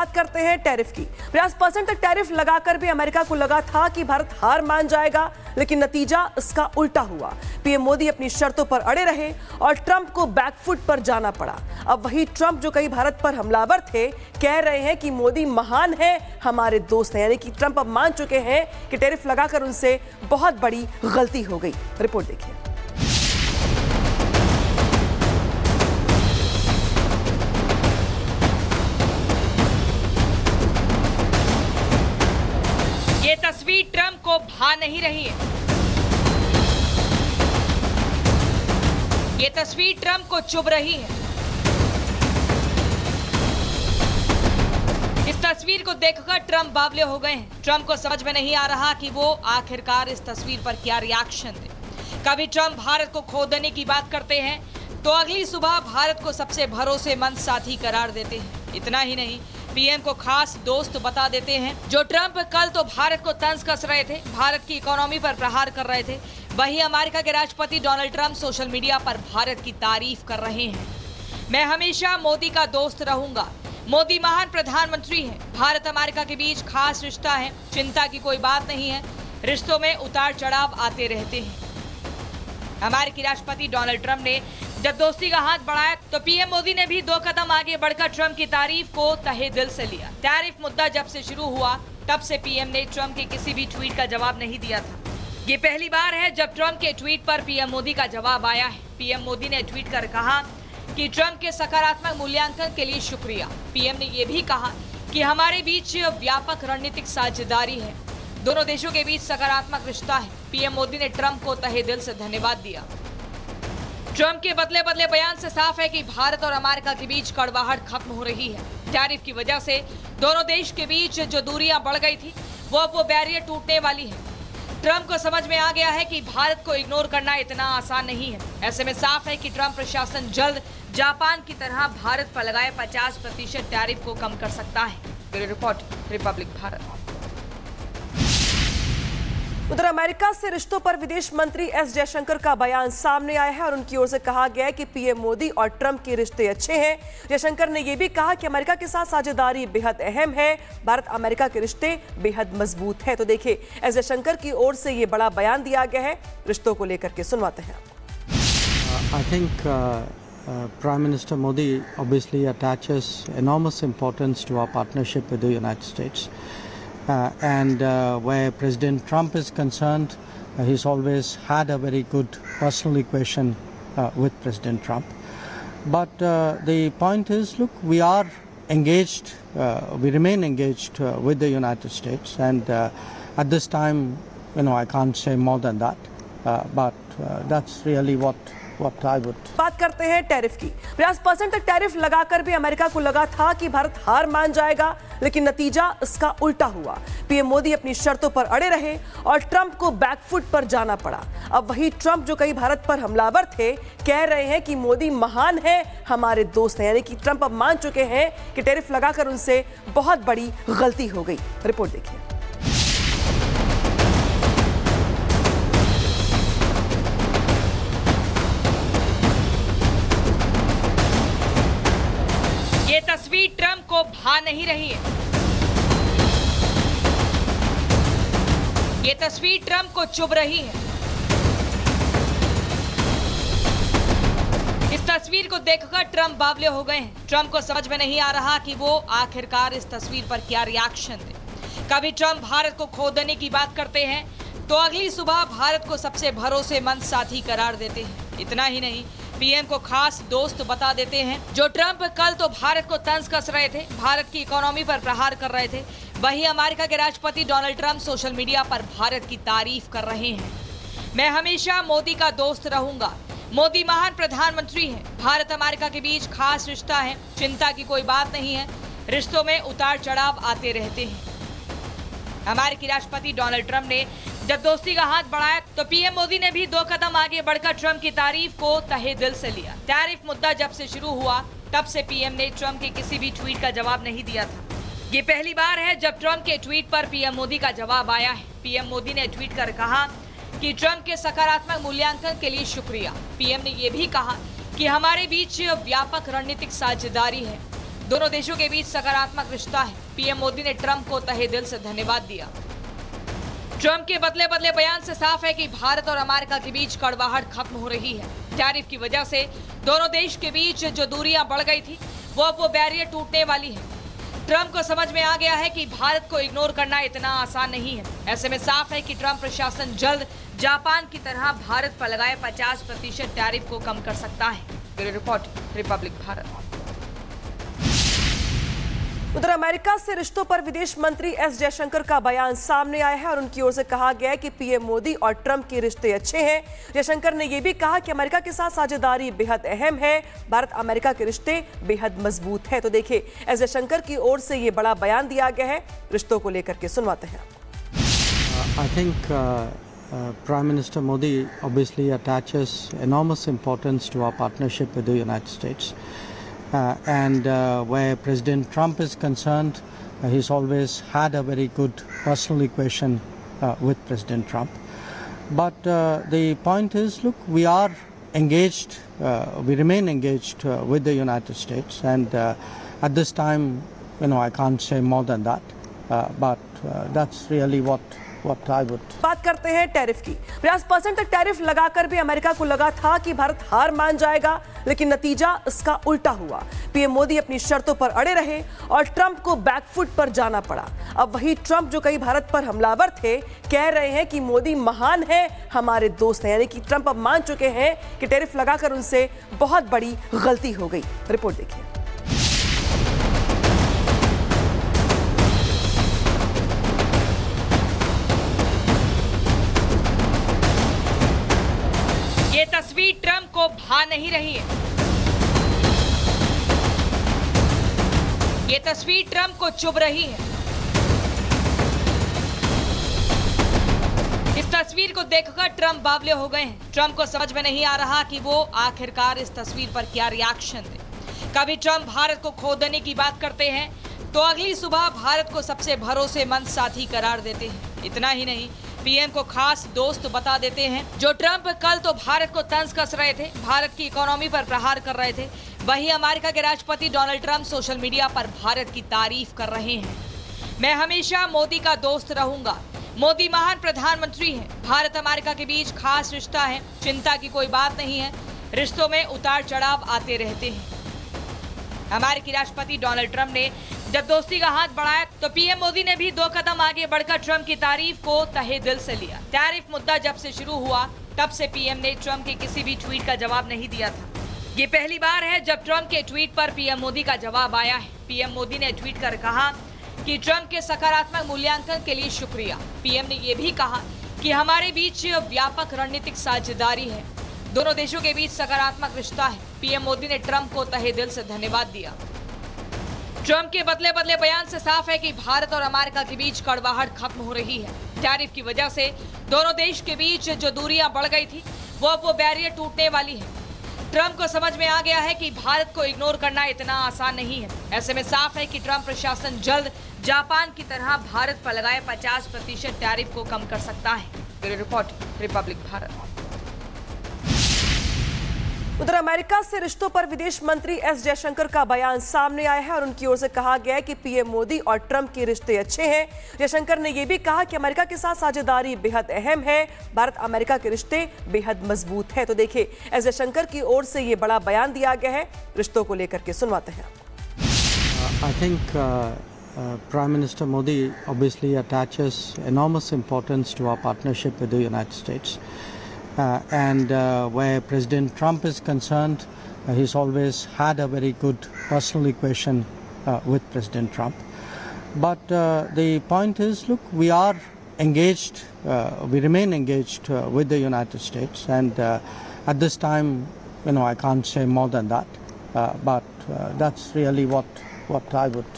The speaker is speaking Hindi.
बात करते हैं टैरिफ की। 50% तक टैरिफ लगाकर भी अमेरिका को लगा था कि भारत हार मान जाएगा, लेकिन नतीजा इसका उल्टा हुआ। पीएम मोदी अपनी शर्तों पर अड़े रहे और ट्रंप को बैकफुट पर जाना पड़ा। अब वही ट्रंप जो कई भारत पर हमलावर थे, कह रहे हैं कि मोदी महान है, हमारे दोस्त हैं। यानी कि ट्रंप अब मान चुके हैं कि टैरिफ लगाकर उनसे बहुत बड़ी गलती हो गई। रिपोर्ट देखिए। ये तस्वीर ट्रंप को भा नहीं रही है। ये तस्वीर ट्रंप को चुभ रही है। इस तस्वीर को देखकर ट्रंप बावले हो गए हैं। ट्रंप को समझ में नहीं आ रहा कि वो आखिरकार इस तस्वीर पर क्या रिएक्शन दे। कभी ट्रंप भारत को खो देने की बात करते हैं तो अगली सुबह भारत को सबसे भरोसेमंद साथी करार देते हैं। इतना ही नहीं, पीएम को खास दोस्त बता देते हैं। जो ट्रंप कल तो भारत को तंज कस रहे थे, भारत की इकोनॉमी पर प्रहार कर रहे थे, वही अमेरिका के राष्ट्रपति डोनाल्ड ट्रंप सोशल मीडिया पर भारत की तारीफ कर रहे हैं। मैं हमेशा मोदी का दोस्त रहूंगा। मोदी महान प्रधानमंत्री हैं। भारत अमेरिका के बीच खास रिश्ता है, चिंता की कोई बात नहीं है। रिश्तों में उतार चढ़ाव आते रहते हैं। अमेरिकी राष्ट्रपति डोनाल्ड ट्रंप ने जब दोस्ती का हाथ बढ़ाया तो पीएम मोदी ने भी 2 कदम आगे बढ़कर ट्रंप की तारीफ को तहे दिल से लिया। टैरिफ मुद्दा जब से शुरू हुआ तब से पीएम ने ट्रंप के किसी भी ट्वीट का जवाब नहीं दिया था। ये पहली बार है जब ट्रंप के ट्वीट पर पीएम मोदी का जवाब आया है। पीएम मोदी ने ट्वीट कर कहा कि ट्रंप के सकारात्मक मूल्यांकन के लिए शुक्रिया। पीएम ने यह भी कहा कि हमारे बीच व्यापक रणनीतिक साझेदारी है, दोनों देशों के बीच सकारात्मक रिश्ता है। पीएम मोदी ने ट्रंप को तहे दिल से धन्यवाद दिया। ट्रंप के बदले बदले बयान से साफ है कि भारत और अमेरिका के बीच कड़वाहट खत्म हो रही है। टैरिफ की वजह से दोनों देश के बीच जो दूरियां बढ़ गई थी, वो बैरियर टूटने वाली है। ट्रंप को समझ में आ गया है कि भारत को इग्नोर करना इतना आसान नहीं है। ऐसे में साफ है कि ट्रंप प्रशासन जल्द जापान की तरह भारत पर लगाए 50% टैरिफ को कम कर सकता है। Bureau report, Republic Bharat. उधर अमेरिका से रिश्तों पर विदेश मंत्री एस जयशंकर का बयान सामने आया है और उनकी ओर से कहा गया है कि पीएम मोदी और ट्रंप के रिश्ते अच्छे हैं। जयशंकर ने यह भी कहा कि अमेरिका के साथ साझेदारी बेहद अहम है, भारत अमेरिका के रिश्ते बेहद मजबूत है। तो देखिए, एस जयशंकर की ओर से यह बड़ा बयान दिया गया है, रिश्तों को लेकर के सुनवाते हैं। I think Prime Minister Modi obviously attaches enormous importance to our partnership with the United States. And where President Trump is concerned, he's always had a very good personal equation with President Trump. But the point is, look, we are engaged, we remain engaged with the United States, and at this time, I can't say more than that. But that's really what I would. बात करते हैं टैरिफ की। 50% तक टैरिफ लगाकर भी अमेरिका को लगा था कि भारत हार मान जाएगा, लेकिन नतीजा इसका उल्टा हुआ। पीएम मोदी अपनी शर्तों पर अड़े रहे और ट्रंप को बैकफुट पर जाना पड़ा। अब वही ट्रंप जो कई भारत पर हमलावर थे, कह रहे हैं कि मोदी महान है, हमारे दोस्त हैं। यानी कि ट्रंप अब मान चुके हैं कि टैरिफ लगाकर उनसे बहुत बड़ी गलती हो गई। रिपोर्ट देखिए। ये तस्वीर ट्रंप को भा नहीं रही है। ये तस्वीर ट्रंप को चुभ रही है। इस तस्वीर को देखकर ट्रंप बावले हो गए हैं। ट्रंप को समझ में नहीं आ रहा कि वो आखिरकार इस तस्वीर पर क्या रिएक्शन दे। कभी ट्रंप भारत को खो देने की बात करते हैं तो अगली सुबह भारत को सबसे भरोसेमंद साथी करार देते हैं। इतना ही नहीं, पीएम को खास दोस्त बता देते हैं। जो ट्रंप कल तो भारत को तंज कस रहे थे, भारत की इकोनॉमी पर प्रहार कर रहे थे, वही अमेरिका के राष्ट्रपति डोनाल्ड ट्रंप सोशल मीडिया पर भारत की तारीफ कर रहे हैं। मैं हमेशा मोदी का दोस्त रहूंगा। मोदी महान प्रधानमंत्री हैं। भारत अमेरिका के बीच खास रिश्ता है, चिंता की कोई बात नहीं है। रिश्तों में उतार चढ़ाव आते रहते हैं। अमेरिकी राष्ट्रपति डोनाल्ड ट्रंप ने जब दोस्ती का हाथ बढ़ाया तो पीएम मोदी ने भी 2 कदम आगे बढ़कर ट्रंप की तारीफ को तहे दिल से लिया। टैरिफ मुद्दा जब से शुरू हुआ तब से पीएम ने ट्रंप के किसी भी ट्वीट का जवाब नहीं दिया था। ये पहली बार है जब ट्रंप के ट्वीट पर पीएम मोदी का जवाब आया है। पीएम मोदी ने ट्वीट कर कहा कि ट्रंप के सकारात्मक मूल्यांकन के लिए शुक्रिया। पीएम ने यह भी कहा कि हमारे बीच व्यापक रणनीतिक साझेदारी है, दोनों देशों के बीच सकारात्मक रिश्ता है। पीएम मोदी ने ट्रंप को तहे दिल से धन्यवाद दिया। ट्रंप के बदले बदले बयान से साफ है कि भारत और अमेरिका के बीच कड़वाहट खत्म हो रही है। टैरिफ की वजह से दोनों देश के बीच जो दूरियां बढ़ गई थी वो बैरियर टूटने वाली है। ट्रंप को समझ में आ गया है कि भारत को इग्नोर करना इतना आसान नहीं है। ऐसे में साफ है कि ट्रंप प्रशासन जल्द जापान की तरह भारत पर लगाए 50% टैरिफ को कम कर सकता है। Bureau report, Republic Bharat. उधर अमेरिका से रिश्तों पर विदेश मंत्री एस जयशंकर का बयान सामने आया है और उनकी ओर से कहा गया है कि पीएम मोदी और ट्रंप के रिश्ते अच्छे हैं। जयशंकर ने यह भी कहा कि अमेरिका के साथ साझेदारी बेहद अहम है। भारत अमेरिका के रिश्ते बेहद मजबूत है। तो देखिए, एस जयशंकर की ओर से यह बड़ा बयान दिया गया है। रिश्तों को लेकर के सुनवाते हैं। I think Prime Minister Modi obviously attaches enormous importance to our partnership with the United States. And where President Trump is concerned, he's always had a very good personal equation with President Trump. But the point is, look, we are engaged, we remain engaged with the United States, and at this time, I can't say more than that. But that's really what I would. बात करते हैं टैरिफ की। 50% तक टैरिफ लगाकर भी अमेरिका को लगा था कि भारत हार मान जाएगा, लेकिन नतीजा इसका उल्टा हुआ। पीएम मोदी अपनी शर्तों पर अड़े रहे और ट्रंप को बैकफुट पर जाना पड़ा। अब वही ट्रंप जो कई भारत पर हमलावर थे, कह रहे हैं कि मोदी महान है, हमारे दोस्त हैं। यानी कि ट्रंप अब मान चुके हैं कि टैरिफ लगाकर उनसे बहुत बड़ी गलती हो गई। रिपोर्ट देखिए। ये तस्वीर ट्रंप को भा नहीं रही है। ये तस्वीर ट्रंप को चुभ रही है। इस तस्वीर को देखकर ट्रंप बावले हो गए हैं। ट्रंप को समझ में नहीं आ रहा कि वो आखिरकार इस तस्वीर पर क्या रिएक्शन दे। कभी ट्रंप भारत को खो देने की बात करते हैं तो अगली सुबह भारत को सबसे भरोसेमंद साथी करार देते हैं। इतना ही नहीं, पीएम को खास दोस्त बता देते हैं। जो ट्रंप कल तो भारत को तंज कस रहे थे, भारत की इकोनॉमी पर प्रहार कर रहे थे, वहीं अमेरिका के राष्ट्रपति डोनाल्ड ट्रंप सोशल मीडिया पर भारत की तारीफ कर रहे हैं। मैं हमेशा मोदी का दोस्त रहूंगा। मोदी महान प्रधानमंत्री हैं। भारत अमेरिका के बीच खास रिश्ता है, चिंता की कोई बात नहीं है। रिश्तों में उतार चढ़ाव आते रहते हैं। अमेरिकी राष्ट्रपति डोनाल्ड ट्रंप ने जब दोस्ती का हाथ बढ़ाया तो पीएम मोदी ने भी 2 कदम आगे बढ़कर ट्रंप की तारीफ को तहे दिल से लिया। टैरिफ मुद्दा जब से शुरू हुआ तब से पीएम ने ट्रंप के किसी भी ट्वीट का जवाब नहीं दिया था। ये पहली बार है जब ट्रंप के ट्वीट पर पीएम मोदी का जवाब आया है। पीएम मोदी ने ट्वीट कर कहा कि ट्रंप के सकारात्मक मूल्यांकन के लिए शुक्रिया। पीएम ने यह भी कहा कि हमारे बीच व्यापक रणनीतिक साझेदारी है। दोनों देशों के बीच सकारात्मक रिश्ता है। पीएम मोदी ने ट्रंप को तहे दिल से धन्यवाद दिया। ट्रंप के बदले बदले बयान से साफ है कि भारत और अमेरिका के बीच कड़वाहट खत्म हो रही है। टैरिफ की वजह से दोनों देश के बीच जो दूरियां बढ़ गई थी वो बैरियर टूटने वाली है। ट्रंप को समझ में आ गया है कि भारत को इग्नोर करना इतना आसान नहीं है। ऐसे में साफ है कि ट्रंप प्रशासन जल्द जापान की तरह भारत पर लगाए 50% टैरिफ को कम कर सकता है। Bureau report, Republic Bharat. उधर अमेरिका से रिश्तों पर विदेश मंत्री एस जयशंकर का बयान सामने आया है और उनकी ओर से कहा गया है कि पीएम मोदी और ट्रंप के रिश्ते अच्छे हैं। जयशंकर ने यह भी कहा कि अमेरिका के साथ साझेदारी बेहद अहम है। भारत अमेरिका के रिश्ते बेहद मजबूत है। तो देखिए, एस जयशंकर की ओर से यह बड़ा बयान दिया गया है। रिश्तों को लेकर के सुनवाते हैं। I think Prime Minister Modi obviously attaches enormous importance to our partnership with the United States. And where President Trump is concerned, he's always had a very good personal equation with President Trump. But the point is, look, we are engaged, we remain engaged with the United States, and at this time, I can't say more than that. But that's really what I would